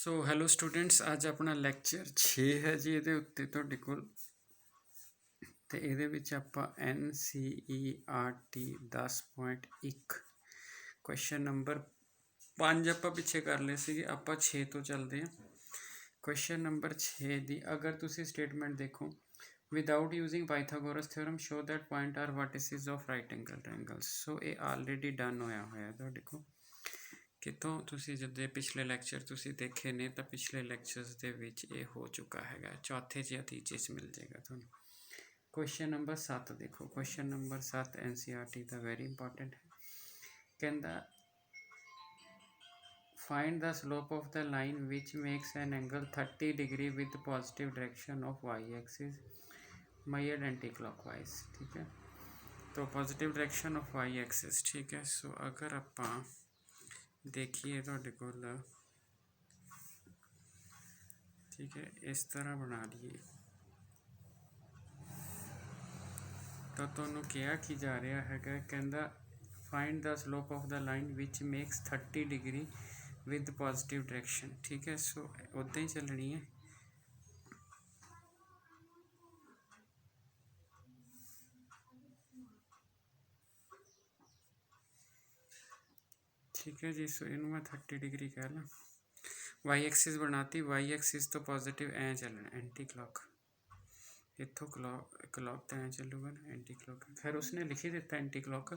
सो hello students, अज अपना lecture 6 है जी। ये उत्ते तुहाडे कोल ते इहदे विच आपां NCERT 10.1 क्वेश्चन नंबर 5 आपां पिछे कर लए सीगे। आपां 6 तो चलते हैं। क्वेश्चन नंबर 6 दी अगर तुसी स्टेटमेंट देखो, without using Pythagoras theorem show that point are vertices of right angle triangles. So ये ऑलरेडी डन होया होया तुहाडे कोल कितों तुसी जदे पिछले लैक्चर तुसी देखे ने तो पिछले लैक्चरस दे विच ये हो चुका है। चौथे या तीजे च मिल जाएगा तुहानू। क्वेश्चन नंबर 7 देखो। क्वेश्चन नंबर 7 NCERT का वेरी इंपॉर्टेंट है। कहता find the slope of the line which makes an angle 30 degree with positive direction of y axis measured anti clockwise. ठीक है, तो positive direction of y axis. ठीक है, सो अगर आपां देखिए तुहाडे कोल, ठीक है, इस तरह बना लिए तो तुहानू कहा की जा रहा है, कहता find the slope of the line which makes 30 degree with positive direction. ठीक है, सो उदा ही चलनी है। ठीक है जी, सो इनू मैं 30 डिग्री कह ला। वाई एक्सिस बनाती, वाई एक्सिस तो पॉजिटिव ऐ चलना एंटी क्लॉक, इतों क्लॉक तो ऐ चलूगा ना एंटी क्लॉक। खैर उसने लिखी दिता एंटी क्लॉक,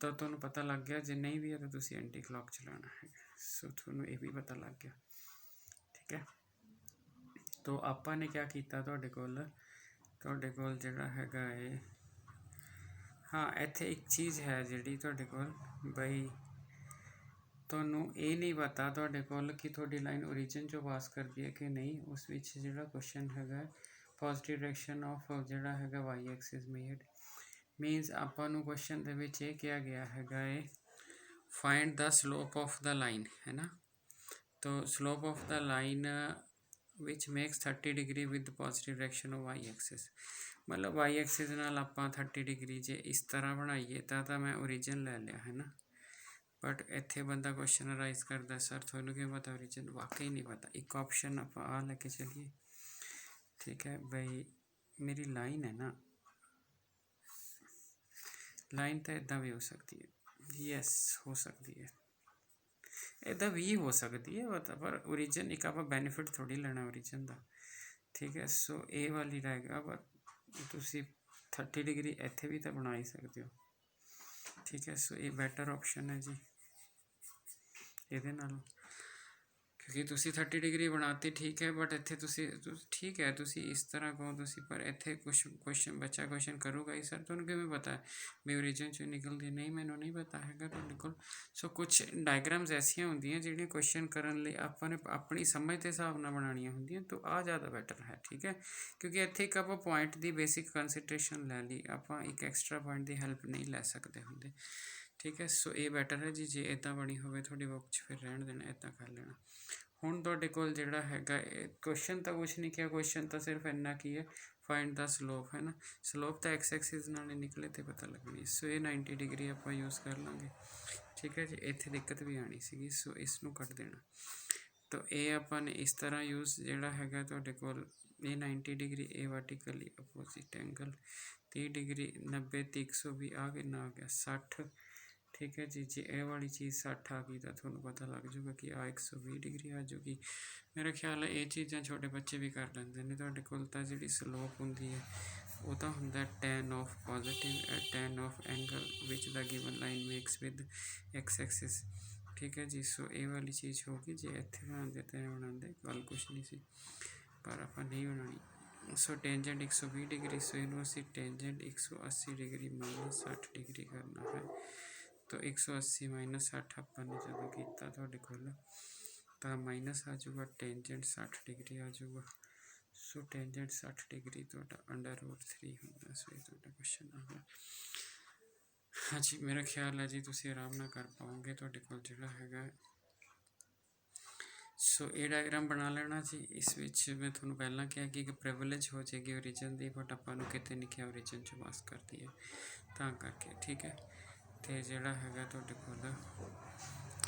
तो तुहानू पता लग गया। जे नहीं भी है तो तुसी एंटी क्लॉक चलाना है। सो तुहानू ये भी पता लग गया। ठीक है, तो आपा ने क्या किया तुहाडे कोल जिहड़ा हैगा है। हाँ, इत्थे एक चीज़ है जिहड़ी तुहाडे कोल बई तुहानू ये नहीं पता तुहाडे कोल कि तुहाडी लाइन ओरिजिन चो पास करती है कि नहीं। उस विच जिहड़ा क्वेश्चन हैगा पॉजिटिव डायरेक्शन ऑफ जिहड़ा हैगा वाई एक्सिस मेजर्ड मीनस आपां नू क्वेश्चन दे विच ये कहा गया हैगा है find the slope of the line, है ना। तो slope of the line which makes 30 degree with positive direction of Y axis. मतलब वाई एक्सिस नाल आपां 30 डिग्री जे इस तरह बनाइए तो मैं ओरिजिन ले लिया, है ना। बट इत्थे बंदा क्वेश्चन राइज करता सर थोनू क्या पता ओरिजिन, वाकई नहीं पता। एक ऑप्शन आप आ लेके चलिए। ठीक है भाई, मेरी लाइन है ना, लाइन तो इदा भी हो सकती है। यस, हो सकती है, इदा भी हो सकती है। पर ओरिजिन एक आप बेनीफिट थोड़ी लेना ओरिजिन का। ठीक है, सो ए वाली रहेगा। पर तुसी 30 डिग्री इत्थे भी तो बना ही सकते हो। ठीक है, सो ये बैटर ऑप्शन है जी ਇਹਦੇ ਨਾਲੋਂ, क्योंकि तुसी 30 डिग्री बनाती। ठीक है, बट इत्थे तुसी ठीक है तुसी इस तरह कहो तुसी, पर इत्थे कुछ क्वेश्चन बच्चा क्वेश्चन करूगा ही सर तुहानू किवें पता है भी ओरिजिन चो निकलती नहीं। मैनू नहीं पता हैगा तुहाडे कोल। सो कुछ डायग्राम्स ऐसियां होंदियां जिहड़ियां क्वेश्चन करन लई आपां ने अपनी समझ के हिसाब नाल बनाणियां होंदियां। तो आ ज़्यादा बैटर है। ठीक है, क्योंकि इत्थे एक आपां पॉइंट की बेसिक कंसिडरेशन लै ली, आपां एक एक्सट्रा पॉइंट की हैल्प नहीं लै सकते होंदे। ठीक है, सो ये बैटर है जी। जे इदा बनी होवे थोड़ी बुक च फिर रहन देना, इदा कर लेना। हुण तुहाडे कोल जिहड़ा हैगा क्वेश्चन तो कुछ नहीं किया, क्वेश्चन तो सिर्फ इन्ना की है फाइंड द स्लोप, है ना। स्लोप तो एक्स एक्सिस नाल ही निकले तो पता लगनी। सो ये 90 डिग्री आप यूज़ कर लाँगे। ठीक है जी, इत्थे दिक्कत भी आनी सीगी, सो इसनू कट देना। तो ये आपां ने इस तरह यूज़ जिहड़ा हैगा तुहाडे कोल ये 90 डिग्री ए वर्टिकली अपोजिट एंगल 30 डिग्री 90 ते 120 आ कितना आ गया 60। ठीक है जी, जे ये वाली चीज़ 60 आ गई तो थोड़ा पता लग जूगा कि आ 120 डिग्री आ जूगी। मेरा ख्याल है ये चीज़ां छोटे बच्चे भी कर लेंदे ने। तुहाडे कोल तां जिहड़ी स्लोप हुंदी है वो तो हुंदा tan of positive tan of angle which the given line makes with x axis. ठीक है जी, सो ये वाली चीज़ होगी। जे इत्थे बनाते तो बनाते गल कुछ नहीं सी, पर आपां नहीं बनानी। सो टेंजेंट 120 डिग्री, सो इनू असीं टेंजेंट 180 डिग्री माइनस 60 डिग्री करना है। तो 180 माइनस 60 अपन जो किया तुहाडे कोल तो माइनस आ जाऊगा, टेंजेंट 60 डिग्री आ जाऊगा। सो टेंजेंट 60 डिग्री तुहाडा √3 होंदा। सो ये तुहाडा क्वेश्चन आ गया। हाँ जी, मेरा ख्याल है जी तुसीं आराम नाल कर पाओगे। तुहाडे कोल जिहड़ा हैगा सो ये डायग्राम बना लेना जी। इस विच मैं तुहानू पहला कहा कि एक प्रिविलेज हो जाएगी ओरिजिन की, बट आपां नू किते नहीं कहा ओरिजिन चो पास करती है तां करके। ठीक है, तो जिहड़ा हैगा तुहाडे कोल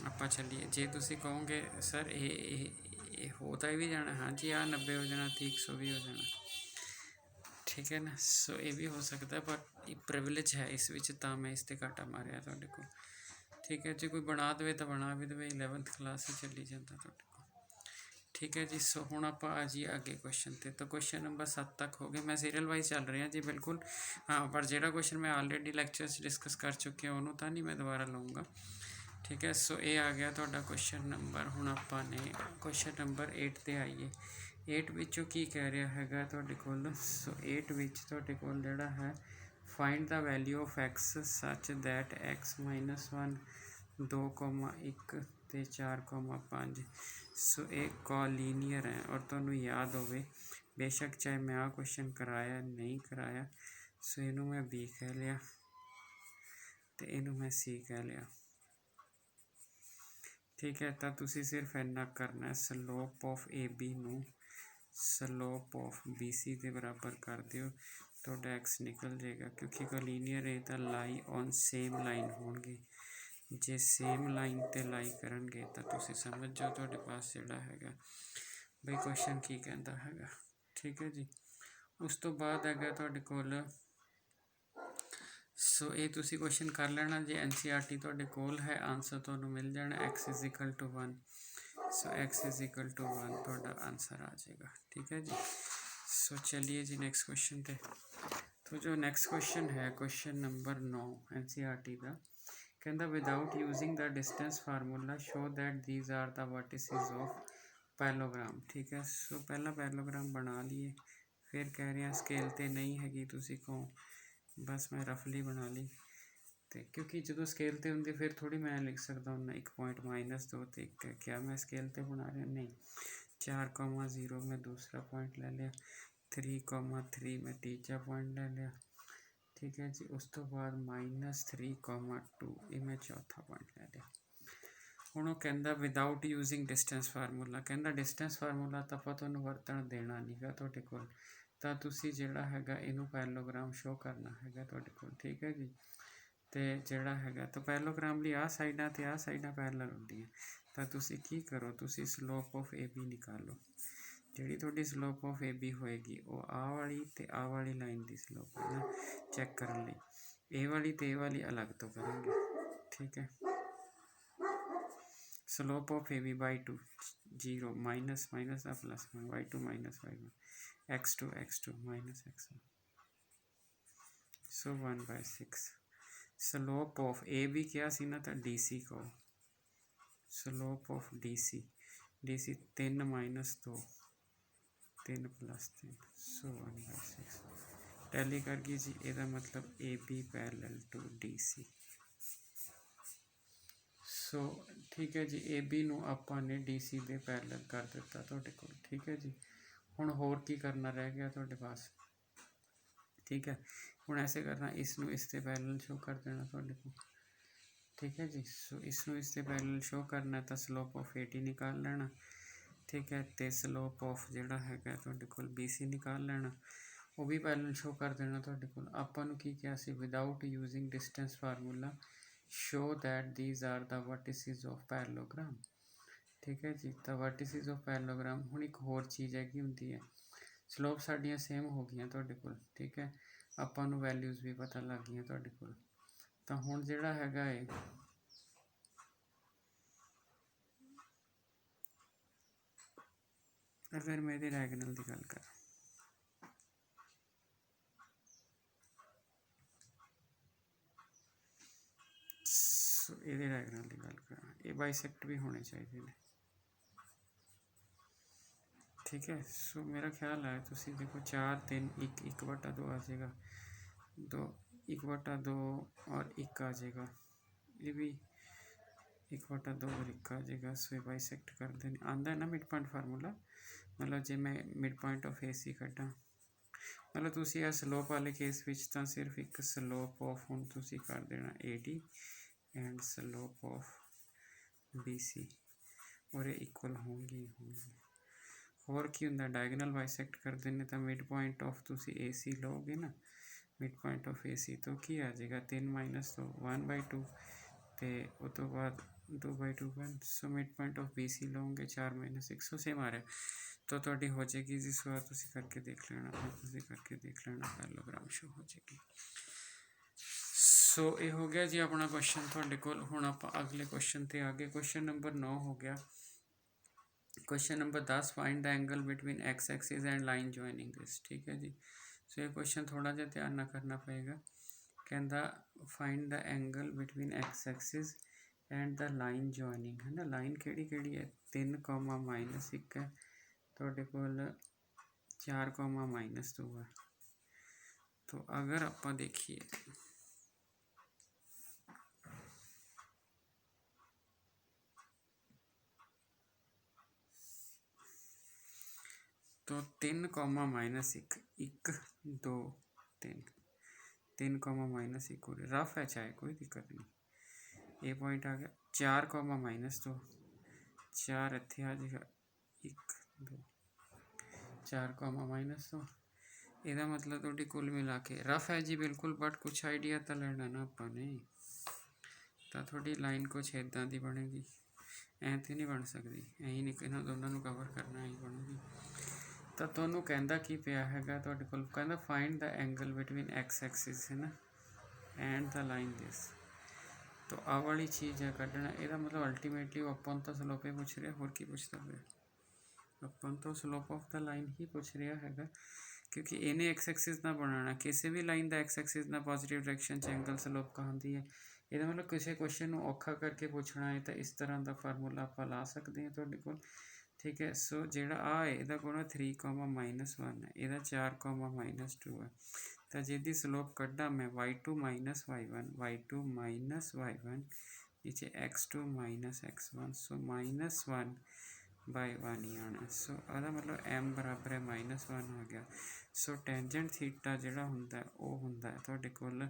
आपां चलीए। जे तुसीं कहोगे सर ये ਤਾਂ ਇਹ ਵੀ ਜਾਣਾ ਹਾਂਜੀ ਆਹ 90 ਹੋ ਜਾਣਾ ਤੇ 120 ਹੋ ਜਾਣਾ ਠੀਕ ਹੈ ਨਾ। ਸੋ ਇਹ ਵੀ ਹੋ ਸਕਦਾ ਪਰ ਇਹ ਪ੍ਰਿਵਿਲੇਜ ਹੈ ਇਸ ਵਿੱਚ ਤਾਂ ਮੈਂ ਇਸ 'ਤੇ ਘਾਟਾ ਮਾਰਿਆ ਤੁਹਾਡੇ ਕੋਲ ਠੀਕ ਹੈ। ਜੇ ਕੋਈ ਬਣਾ ਦੇਵੇ ਤਾਂ ਬਣਾ ਵੀ ਦੇਵੇ 11th ਕਲਾਸ 'ਚ ਚੱਲੀ ਜਾਂਦਾ ਤੁਹਾਡੇ ਕੋਲ ਠੀਕ ਹੈ ਜੀ। ਸੋ ਹੁਣ ਆਪਾਂ ਆ ਜੀ ਅੱਗੇ ਕੁਐਸਚਨ 'ਤੇ ਤਾਂ ਕੁਐਸਚਨ ਨੰਬਰ 7 ਤੱਕ ਹੋ ਗਏ। ਮੈਂ ਸੀਰੀਅਲ ਵਾਈਜ਼ ਚੱਲ ਰਿਹਾ ਜੀ ਬਿਲਕੁਲ ਹਾਂ ਪਰ ਜਿਹੜਾ ਕੁਐਸਚਨ ਮੈਂ ਆਲਰੇਡੀ ਲੈਕਚਰ 'ਚ ਡਿਸਕਸ ਕਰ ਚੁੱਕਿਆ ਉਹਨੂੰ ਤਾਂ ਨਹੀਂ ਮੈਂ ਦੁਬਾਰਾ ਲਊਂਗਾ ਠੀਕ ਹੈ। ਸੋ ਇਹ ਆ ਗਿਆ ਤੁਹਾਡਾ ਕੁਐਸਚਨ ਨੰਬਰ। ਹੁਣ ਆਪਾਂ ਨੇ ਕੁਐਸਚਨ ਨੰਬਰ 8 'ਤੇ ਆਈਏ। 8 ਵਿੱਚੋਂ ਕੀ ਕਹਿ ਰਿਹਾ ਹੈਗਾ ਤੁਹਾਡੇ ਕੋਲ। ਸੋ 8 ਵਿੱਚ ਤੁਹਾਡੇ ਕੋਲ ਜਿਹੜਾ ਹੈ find the value of X such that X -1 2,1 ਅਤੇ 4,5 ਸੋ ਇਹ ਕੋਲੀਨੀਅਰ ਹੈ ਔਰ ਤੁਹਾਨੂੰ ਯਾਦ ਹੋਵੇ ਬੇਸ਼ੱਕ ਚਾਹੇ ਮੈਂ ਆਹ ਕੁਐਸਚਨ ਕਰਾਇਆ ਨਹੀਂ ਕਰਾਇਆ। ਸੋ ਇਹਨੂੰ ਮੈਂ ਬੀ ਕਹਿ ਲਿਆ ਅਤੇ ਇਹਨੂੰ ਮੈਂ ਸੀ ਕਹਿ ਲਿਆ ਠੀਕ ਹੈ। ਤਾਂ ਤੁਸੀਂ ਸਿਰਫ ਇੰਨਾ ਕਰਨਾ ਸਲੋਪ ਆਫ ਏ ਬੀ ਨੂੰ ਸਲੋਪ ਆਫ ਬੀ ਸੀ ਦੇ ਬਰਾਬਰ ਕਰ ਦਿਓ ਤੁਹਾਡਾ ਐਕਸ ਨਿਕਲ ਜਾਏਗਾ ਕਿਉਂਕਿ ਕੋਲੀਨੀਅਰ ਇਹ ਤਾਂ ਲਾਈ ਔਨ ਸੇਮ ਲਾਈਨ ਹੋਣਗੇ। ਜੇ ਸੇਮ ਲਾਈਨ 'ਤੇ ਲਾਈ ਕਰਨਗੇ ਤਾਂ ਤੁਸੀਂ ਸਮਝ ਜਾਓ ਤੁਹਾਡੇ ਪਾਸ ਜਿਹੜਾ ਹੈਗਾ ਬਈ ਕੁਐਸਚਨ ਕੀ ਕਹਿੰਦਾ ਹੈਗਾ ਠੀਕ ਹੈ ਜੀ। ਉਸ ਤੋਂ ਬਾਅਦ ਹੈਗਾ ਤੁਹਾਡੇ ਕੋਲ ਸੋ ਇਹ ਤੁਸੀਂ ਕੁਐਸਚਨ ਕਰ ਲੈਣਾ ਜੇ NCERT ਤੁਹਾਡੇ ਕੋਲ ਹੈ ਆਨਸਰ ਤੁਹਾਨੂੰ ਮਿਲ ਜਾਣਾ x = 1 ਸੋ x = 1 ਤੁਹਾਡਾ ਆਨਸਰ ਆ ਜਾਏਗਾ ठीक है जी। सो चलिए जी नेक्स्ट क्वेश्चन पे। तो जो नेक्स्ट क्वेश्चन है क्वेश्चन नंबर 9 NCERT का कहता without using the distance formula show that these are the vertices of parallelogram ठीक है। सो पहला पैलोग्राम बना लिए फिर कह रहे हैं स्केल तो नहीं हैगी तुसी को बस मैं रफली बना ली तो क्योंकि जो स्केल तो होंगे फिर थोड़ी मैं लिख सकता हूँ 1 पॉइंट -2 तो 1 क्या मैं स्केल तो बना रहा नहीं 4,0 में दूसरा पॉइंट ले लिया 3,3 में तीजा पॉइंट ले लिया ठीक है जी। उस तो बाद -3,2 ये मैं चौथा पॉइंट ले लिया। ਹੁਣ ਉਹ ਕਹਿੰਦਾ ਵਿਦਾਊਟ ਯੂਜ਼ਿੰਗ ਡਿਸਟੈਂਸ ਫਾਰਮੂਲਾ ਕਹਿੰਦਾ ਡਿਸਟੈਂਸ ਫਾਰਮੂਲਾ ਤਾਂ ਆਪਾਂ ਤੁਹਾਨੂੰ ਵਰਤਣ ਦੇਣਾ ਨਹੀਂ ਗਾ ਤੁਹਾਡੇ ਕੋਲ ਤਾਂ ਤੁਸੀਂ ਜਿਹੜਾ ਹੈਗਾ ਇਹਨੂੰ ਪੈਲੋਗ੍ਰਾਮ ਸ਼ੋ ਕਰਨਾ ਹੈਗਾ ਤੁਹਾਡੇ ਕੋਲ ਠੀਕ ਹੈ ਜੀ। ਅਤੇ ਜਿਹੜਾ ਹੈਗਾ ਤਾਂ ਪੈਲੋਗ੍ਰਾਮ ਲਈ ਆਹ ਸਾਈਡਾਂ ਅਤੇ ਆਹ ਸਾਈਡਾਂ ਪੈਰਲਲ ਹੁੰਦੀਆਂ ਤਾਂ ਤੁਸੀਂ ਕੀ ਕਰੋ ਤੁਸੀਂ ਸਲੋਪ ਆਫ ਏ ਬੀ ਨਿਕਾਲੋ। ਜਿਹੜੀ ਤੁਹਾਡੀ ਸਲੋਪ ਆਫ ਏ ਬੀ ਹੋਏਗੀ ਉਹ ਆਹ ਵਾਲੀ ਅਤੇ ਆਹ ਵਾਲੀ ਲਾਈਨ ਦੀ ਸਲੋਪ ਹੈ ਨਾ ਚੈੱਕ ਕਰਨ ਲਈ ਇਹ ਵਾਲੀ ਅਤੇ ਇਹ ਵਾਲੀ ਅਲੱਗ ਤੋਂ ਕਰਾਂਗੇ ਠੀਕ ਹੈ। Slope of A B by 2 0 minus आ plus 1 y2 minus y1 x2 minus x1 so 1/6 slope of A B क्या सी ना तो डी सी को slope of D C 3 - 2 3 + 3 so 1/6 tally कर गई जी। ਇਹਦਾ मतलब A B parallel to D C so ठीक है जी। ए बी ਨੂੰ ਆਪਾਂ ਨੇ डी सी ਦੇ ਪੈਰਲਲ ਕਰ ਦਿੱਤਾ ਤੁਹਾਡੇ ਕੋਲ ਠੀਕ ਹੈ ਜੀ। ਹੁਣ ਹੋਰ ਕੀ ਕਰਨਾ ਰਹਿ ਗਿਆ ਤੁਹਾਡੇ ਪਾਸ ठीक है। ਹੁਣ ऐसे करना इसनों इस ते पैरेलल शो कर देना ਤੁਹਾਡੇ ਕੋਲ ठीक है जी। सो इसनों इस ते पैरेलल शो करना ਤਾਂ स्लोप ऑफ ए टी निकाल लेना ठीक है। तो स्लोप ऑफ ਜਿਹੜਾ ਹੈਗਾ ਤੁਹਾਡੇ ਕੋਲ बी सी निकाल लेना ਉਹ ਵੀ ਪੈरेलल शो कर देना ਤੁਹਾਡੇ ਕੋਲ। ਆਪਾਂ ਨੂੰ ਕੀ ਕਿਹਾ ਸੀ without using distance formula show that these are the vertices of parallelogram ठीक है जी। तो vertices of parallelogram ਹੁਣ ਇੱਕ ਹੋਰ ਚੀਜ਼ ਹੈਗੀ ਹੁੰਦੀ ਹੈ ਸਲੋਪ ਸਾਡੀਆਂ ਸੇਮ ਹੋ ਗਈਆਂ ਤੁਹਾਡੇ ਕੋਲ ਠੀਕ ਹੈ। ਆਪਾਂ ਨੂੰ ਵੈਲਿਊਜ਼ ਵੀ ਪਤਾ ਲੱਗ ਗਈਆਂ ਤੁਹਾਡੇ ਕੋਲ ਤਾਂ ਹੁਣ ਜਿਹੜਾ ਹੈਗਾ ਹੈ ਅਗਰ ਮੈਂ ਇਹਦੇ ਡਾਇਗਨਲ ਦੀ ਗੱਲ ਕਰਾਂ ਇਹਦੇ ਡਾਇਗਨਲ ਦੀ ਗੱਲ ਕਰਾਂ ਇਹ ਬਾਈਸੈਕਟ ਵੀ ਹੋਣੇ ਚਾਹੀਦੇ ਨੇ ठीक है। सो मेरा ख्याल है तुसी देखो 4 3 1 1/2 आ जाएगा 2 1/2 और 1 आ जाएगा ये भी 1/2 और 1 आ जाएगा। सो ये बाइसेक्ट कर देने आंदा है ना मिड पॉइंट फार्मूला मतलब जे मैं मिड पॉइंट ऑफ ए सी कड्डा मतलब तुसी आ स्लोप वाले केस विच तां सिर्फ एक स्लोप ऑफ हुण तुसी कर देना A D and slope of B C और ये इक्वल होंगी और की होंगे डायगनल बाइसेक्ट कर देने तो मिड पॉइंट ऑफ तुसी ए सी लोगे ना मिड पॉइंट ऑफ ए सी तो की आ जाएगा 3 - 2 1/2 तो उस तो बाद 2/2 so mid point of BC ਲਓਗੇ 4 - 100 सेम आ रहा है तो ਤੁਹਾਡੀ ਹੋ ਜਾਏਗੀ ਜੀ। ਸੋ ਤੁਸੀਂ ਕਰਕੇ ਦੇਖ ਲੈਣਾ, ਤੁਸੀਂ ਕਰਕੇ ਦੇਖ ਲੈਣਾ, ਪੈਰਲੋਗ੍ਰਾਮ ਸ਼ੋ ਹੋ ਜਾਏਗੀ। ਸੋ ਇਹ ਹੋ ਗਿਆ ਜੀ ਆਪਣਾ ਕੁਐਸਚਨ ਤੁਹਾਡੇ ਕੋਲ। ਹੁਣ ਆਪਾਂ ਅਗਲੇ ਕੁਐਸਚਨ ਤੇ ਆ ਗਏ। ਕੁਐਸਚਨ ਨੰਬਰ 9 ਹੋ ਗਿਆ। Question number 10 find the angle between x axis and line joining this. ठीक है जी। सो ये क्वेश्चन थोड़ा जिहा ध्यान ना करना पएगा। कहता find the angle between x axis and the line joining है ना। लाइन केड़ी केड़ी है 3,-1 है, तुहाडे कोल 4,-2 है। तो अगर आप देखिए तो 3,-1 1 2 3 3,-1 हो रहा रफ है, चाहे कोई दिक्कत नहीं। ये पॉइंट आ गया 4,-2 4 इत्थे आ जाएगा 1 2 4,-2। ਇਹਦਾ मतलब थोड़ी कुल मिला के रफ है जी बिल्कुल, बट कुछ आइडिया तो लेना ना अपने। तो थोड़ी लाइन कुछ इदा की बनेगी, ऐ तो नहीं बन सकती, यही नहीं इन्होंने दोनों कवर करना ही बनूगी। तो ਤੁਹਾਨੂੰ ਕਹਿੰਦਾ ਕੀ ਪਿਆ ਹੈਗਾ ਤੁਹਾਡੇ ਕੋਲ, ਕਹਿੰਦਾ find the angle between x axis है ना एंड द लाइन दिस। तो आ वाली चीज़ है कढ़ना, यदा मतलब अल्टीमेटली अपन तो स्लोप ही पूछ रहा, होर की पूछता पे अपन तो स्लोप ऑफ द लाइन ही पूछ रहा है, क्योंकि इन्हें एक्स एक्सिस ना बनाना, किसी भी लाइन का एक्स एक्सिस ना पॉजिटिव डायरेक्शन च एंगल स्लोप कहांदी है। यदा मतलब किसी क्वेश्चन को औखा करके पूछना है तो इस तरह का फार्मूला आप ला सकते हैं तुहाडे कोल। ठीक है। सो जोड़ा आ है यदा कोण 3,-1 है, यदा 4,-2 है। तो जिहदी स्लोप कड्डा मैं y2 - y1 y2 - y1 नीचे x2 - x1, सो -1/1 ही आना। सो आदा मतलब m बराबर है -1 आ गया। सो टेंजेंट थीटा जिहड़ा हुंदा वो हुंदा तुहाडे कोल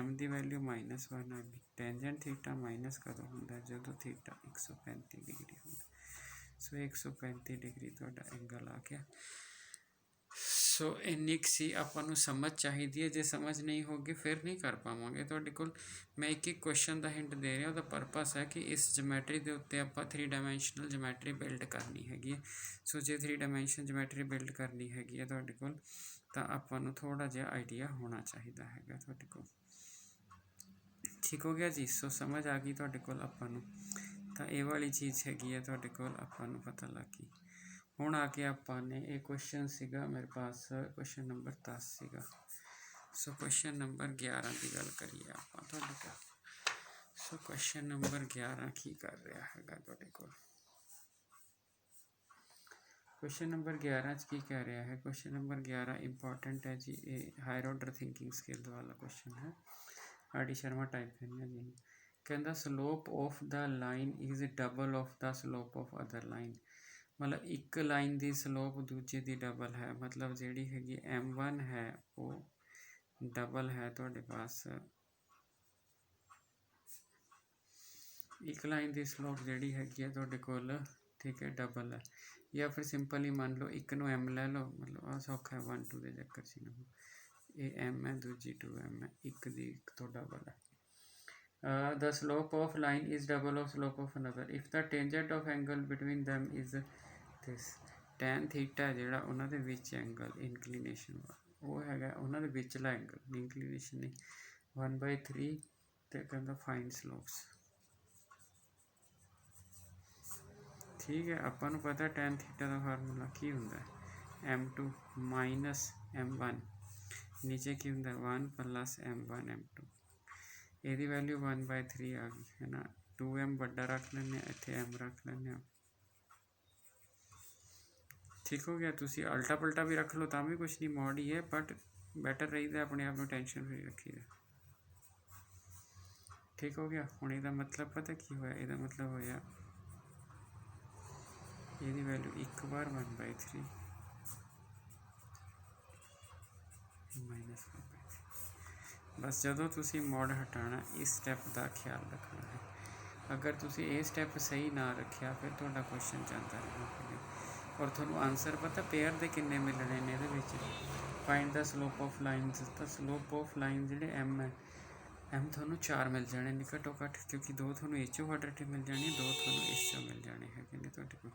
m की वैल्यू -1 आ गई। टेंजेंट थीटा माइनस कदों हुंदा जदों थीटा 135 डिग्री हुंदा। सो 135 डिग्री तुहाडा एंगल आ गया। सो इन्नी सी आपां नूं समझ चाहिए, जे समझ नहीं होगी फिर नहीं कर पावांगे। तुहाडे कोल मैं एक क्वेश्चन का हिंट दे रहा, उसका परपस है कि इस जोमैट्री के उत्ते आपां 3 डायमैंशनल जोमैट्री बिल्ड करनी हैगी। सो जे 3 डायमैंशन जोमैट्री बिल्ड करनी हैगी है तुहाडे कोल, तो आपां नूं थोड़ा जिहा आइडिया होना चाहिए हैगा तुहाडे कोल। ठीक हो गया जी। सो समझ आ गई तुहाडे कोल आपां नूं, तो ये वाली चीज़ हैगी है तुहाडे कोल आपां नूं पता लग गई। हुण आके आपने ये क्वेश्चन सीगा मेरे पास, क्वेश्चन नंबर 10 सीगा। सो क्वेश्चन नंबर 11 की गल करिए आपां तुहाडे कोल। सो क्वेश्चन नंबर 11 की कर रहा हैगा तुहाडे कोल। क्वेश्चन नंबर 11 की कह रहा है, क्वेश्चन नंबर 11 इंपॉर्टेंट है जी। ये हायर ऑर्डर थिंकिंग स्किल वाला क्वेश्चन है, आर डी शर्मा टाइप करना जी। कहता slope of the line is double of the slope of other line. मतलब एक लाइन की स्लोप दूजे की डबल है, मतलब जी हैगी M1 है वो डबल है तुहाडे पास, एक लाइन की स्लोप जी हैगी है तुहाडे कोल, ठीक है, डबल है। या फिर सिंपल ही मान लो एक नू M लै लो, मतलब आ सौखा है 1 2 के चक्कर च ना, ये M है दूजी 2M है, एक दी एक तो डबल है। The slope of line is double of slope of another if the tangent of angle between them is this। tan theta जिहड़ा उन्हां दे विच एंगल इंक्लीनेशन वो हैगा उन्हां दे विचला एंगल, इंक्लीनेशन नहीं 1/3 ते कहंदा फाइंड स्लोप्स। ठीक है। आपां नूं पता tan थीटा का फार्मूला की हुंदा है M2 - M1 नीचे की हुंदा 1 + M1 M2। यदी वैल्यू 1/3 आ गई है ना। 2M बड़ा रख लें, इत्थे M रख लें। ठीक हो गया। तुसी अल्टा पल्टा भी रख लो तो भी कुछ नहीं, मॉड ही है, बट बैटर रही अपने आप में टेंशन फ्री रखी है। ठीक हो गया। हुण इहदा मतलब पता की होया, इहदा मतलब होया यदी वैल्यू एक बार 1/3 -1/3। बस जदों तुसी मॉड हटाना इस स्टैप का ख्याल रखना है। अगर तुसी ये स्टैप सही ना रखा फिर तुहाडा क्वेश्चन जाता रहना। और थोड़ा आंसर पता पेयर के किन्ने मिलने ने find the slope of lines. तो स्लोप ऑफ लाइन जिहड़े M है एम थोनों 4 मिल जाने ने घट्टो घट्ट, क्योंकि 2 थोनों इस चों ऑर्डर टे मिल जाने, 2 थोनों इस चों मिल जाने है कि नहीं तुहाडे कोल।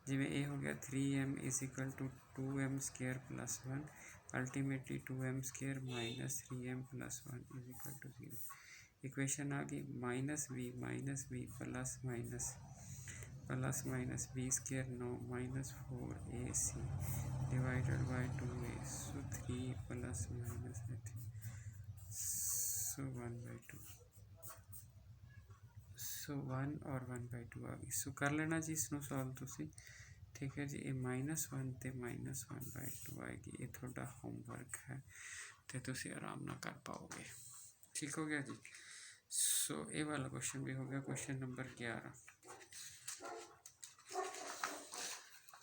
जिवें ये हो गया 3m is equal to 2m square plus 1, ultimately 2m square minus 3m plus 1 is equal to 0। Equation आ गई minus b plus minus b square 9 minus 4ac divided by 2a, so 3 plus minus so 1/2, so 1 और 1/2 आ गई। सो कर लेना जी इसनों solve तुसी, ठीक है जी। ये -1 ते -1/2 आएगी, ये थोड़ा होमवर्क है तो तुसी आराम ना कर पाओगे, ठीक हो गया जी। सो ये वाला क्वेश्चन भी हो गया, क्वेश्चन नंबर 11।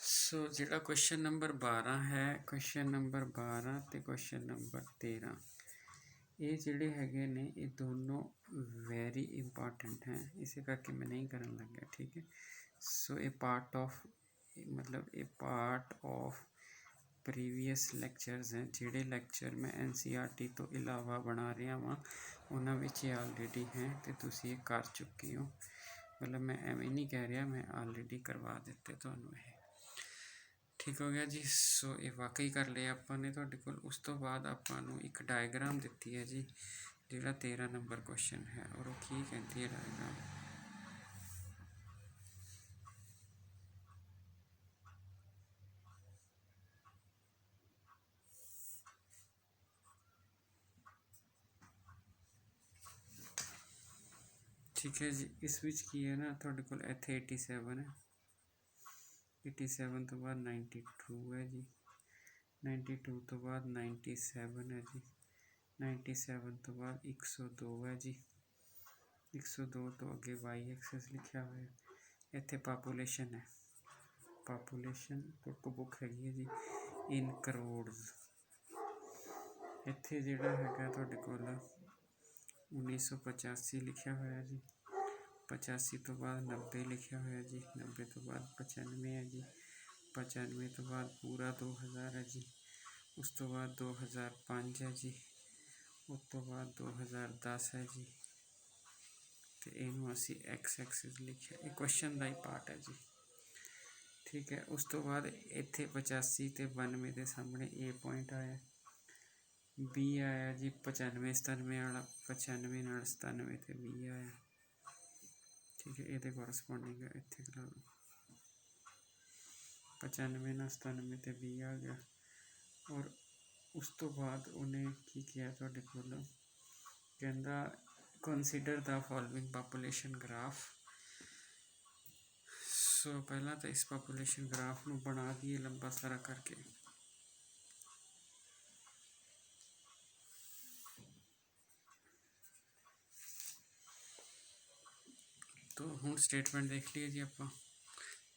सो जिहड़ा क्वेश्चन नंबर 12 है, क्वेश्चन नंबर 12 ते क्वेश्चन नंबर 13, ये जिहड़े हैगे ने ये दोनों वेरी इंपॉर्टेंट हैं, इसे करके मैं नहीं करन लग्या, ठीक है। सो ये पार्ट ऑफ मतलब ये पार्ट ऑफ प्रीवियस लैक्चरस हैं, जिहड़े लैक्चर मैं NCERT तो इलावा बना रहा वहाँ, उन्होंने विच ऑलरेडी हैं तो तुसी ये कर चुके हो, मतलब मैं एवं नहीं कह रहा, मैं ऑलरेडी करवा दिते तुहानूं ये, ठीक हो गया जी। सो ये वाकई कर लिया आपने तुहाडे कोल। उस तो बाद आपां नूं एक डायग्राम दिती है जी, जिहड़ा 13 नंबर क्वेश्चन है, और वो की कहती है डायग्राम। ठीक है जी, इस विच की है ना तुहाडे कोल इत्थे 87 है, 87 तो बाद 92 है जी, 92 तो बाद 97 है जी, 97 तो बाद 102 है जी, 102 तो अगे वाई एक्सिस लिखा हुआ है, इत्थे पापूलेशन है, पापूलेशन तो बुक हैगी है जी इन करोड़स। इत्थे जिहड़ा हैगा तुहाडे कोल 1985 लिखा हुआ जी, 85 तो बाद 90 लिखा हुआ जी, 90 तो बाद 95 है जी, 95 तो बाद पूरा 2000 है जी, उस तो बाद 2005 है जी, उस तो बाद 2010 है जी, तो इनू असी एक्स एक्सिस लिखा, ये क्वेश्चन का ही पार्ट है जी, ठीक है। उस तो बाद इत्थे 85 ते 92 के सामने ए पॉइंट आया, बी आया जी 95 97 वाला, 95 नाल 97 ते बी आया, ठीक है। ये कोरसपोंडिंग है इत्थे ला लो, 95 नाल 97 ते बी आ गया, और उस तो बाद उन्हें की किया तुहाडे कोल कहंदा consider the following population graph. So पहला तो इस पॉपुलेशन ग्राफ नूं बना दिए लंबा सारा करके, तो हुण स्टेटमेंट देख लीए जी आपां।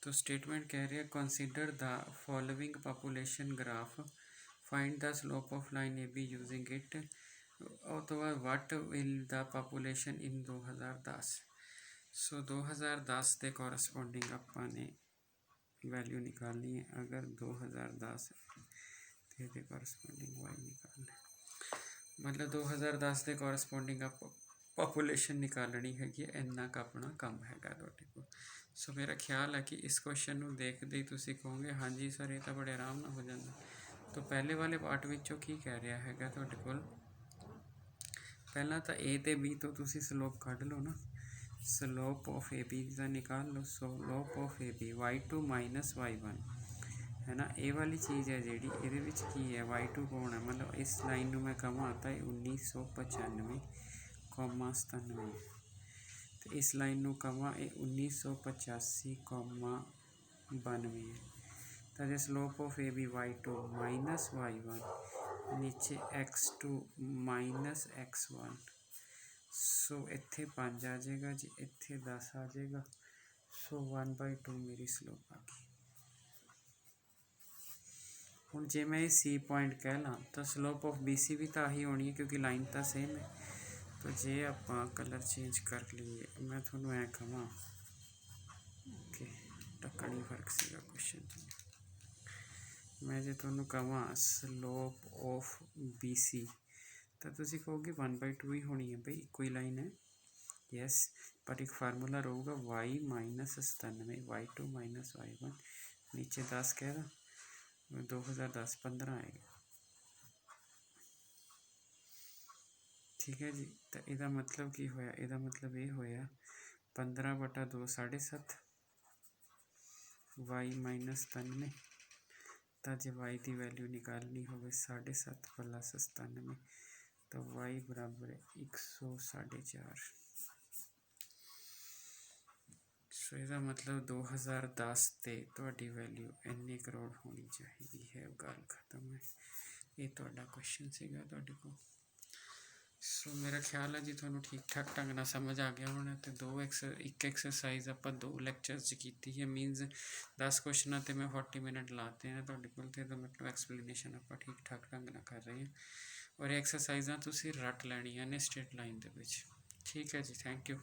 तो स्टेटमेंट कह रहे हैं consider the following population graph, find the slope of line A be using it, और तो बाद what will the population in 2010। सो 2010 के कोरसपोंडिंग आपाने वैल्यू निकालनी है, अगर 2010 तो ये कोरसपोंडिंग वाई निकालना, मतलब 2010 के कोरसपोंडिंग आप पॉपुलेशन निकालनी हैगी, इन्ना का अपना काम हैगा तुहाडे कोल। सो मेरा ख्याल है कि इस क्वेश्चन नूं देखते ही तुसीं कहोगे हाँ जी सर ये तो बड़े आराम नाल हो जाता। तो पहले वाले पार्ट विचों की कह रहा हैगा तुहाडे कोल, पहला तो ए ते बी तो तुसीं स्लोप कढ लो ना, स्लोप ऑफ ए बी का निकाल लो, slope of A B y2 minus y1 है ना, ये वाली चीज़ है जी, ये की है y2 कौन है, मतलब इस लाइन में मैं कमा आता है 1995,97, तो इस लाइन में कमा 1985,92 है, तो जो slope of A B y2 minus y1 नीचे x2 माइनस x1, सो इत्थे 5 आ जाएगा जी, इत्थे 10 आ जाएगा, सो 1/2 मेरी स्लोप आ गई। हुण जे मैं सी पॉइंट कह ला तो स्लोप ऑफ BC भी तो आही होनी है, क्योंकि लाइन तो सेम है। तो जे आप कलर चेंज कर लीए, मैं थोड़ा ऐ कहा ओके ढक्कन ही फर्क सीगा क्वेश्चन, मैं जो थोड़ा कहा स्लोप ऑफ BC ਤਾਂ ਤੁਸੀਂ ਕਹੋਗੇ 1/2 ਹੀ ਹੋਣੀ ਹੈ ਬਈ, ਇੱਕੋ ਹੀ ਲਾਈਨ ਹੈ। ਯੈਸ, ਪਰ ਇੱਕ ਫਾਰਮੂਲਾ ਰਹੂਗਾ y minus 97, y2 minus y1, ਨੀਚੇ 10 ਕਹਿ ਦਾ 2010 15 ਆਏਗਾ। ਠੀਕ ਹੈ ਜੀ, ਤਾਂ ਇਹਦਾ ਮਤਲਬ ਕੀ ਹੋਇਆ? ਇਹਦਾ ਮਤਲਬ ਇਹ ਹੋਇਆ 15/2 7.5, y ਮਾਈਨਸ 93, ਤਾਂ ਜੇ y ਦੀ ਵੈਲਿਊ ਨਿਕਾਲਣੀ ਹੋਵੇ 7.5 ਪਲੱਸ 97, ਤਾਂ y ਬਰਾਬਰ 104.5। ਸੋ ਇਹਦਾ ਮਤਲਬ 2010 ਤੇ ਤੁਹਾਡੀ ਵੈਲਿਊ ਇੰਨੇ ਕਰੋੜ ਹੋਣੀ ਚਾਹੀਦੀ ਹੈ। ਗੱਲ ਖਤਮ ਹੈ। ਇਹ ਤੁਹਾਡਾ ਕੁਐਸਚਨ ਸੀਗਾ ਤੁਹਾਡੇ ਕੋਲ। ਸੋ ਮੇਰਾ ਖਿਆਲ ਹੈ ਜੀ ਤੁਹਾਨੂੰ ਠੀਕ ਠਾਕ ਢੰਗ ਨਾਲ ਸਮਝ ਆ ਗਿਆ ਹੋਣਾ। ਅਤੇ ਇੱਕ ਐਕਸਰਸਾਈਜ਼ ਆਪਾਂ 2 ਲੈਕਚਰਸ 'ਚ ਕੀਤੀ ਹੈ, ਮੀਨਸ 10 ਕੁਐਸਚਨਾਂ 'ਤੇ ਮੈਂ 40 ਮਿੰਟ ਲਾਤੇ ਨੇ ਤੁਹਾਡੇ ਕੋਲ। ਅਤੇ ਇਹਦਾ ਮਤਲਬ ਐਕਸਪਲੇਨੇਸ਼ਨ ਆਪਾਂ ਠੀਕ ਠਾਕ ਢੰਗ ਨਾਲ ਕਰ ਰਹੇ ਹਾਂ, ਔਰ ਇਹ ਐਕਸਰਸਾਈਜ਼ਾਂ ਤੁਸੀਂ ਰੱਟ ਲੈਣੀਆਂ ਨੇ ਸਟੇਟ ਲਾਈਨ ਦੇ ਵਿੱਚ। ਠੀਕ ਹੈ ਜੀ, ਥੈਂਕ ਯੂ।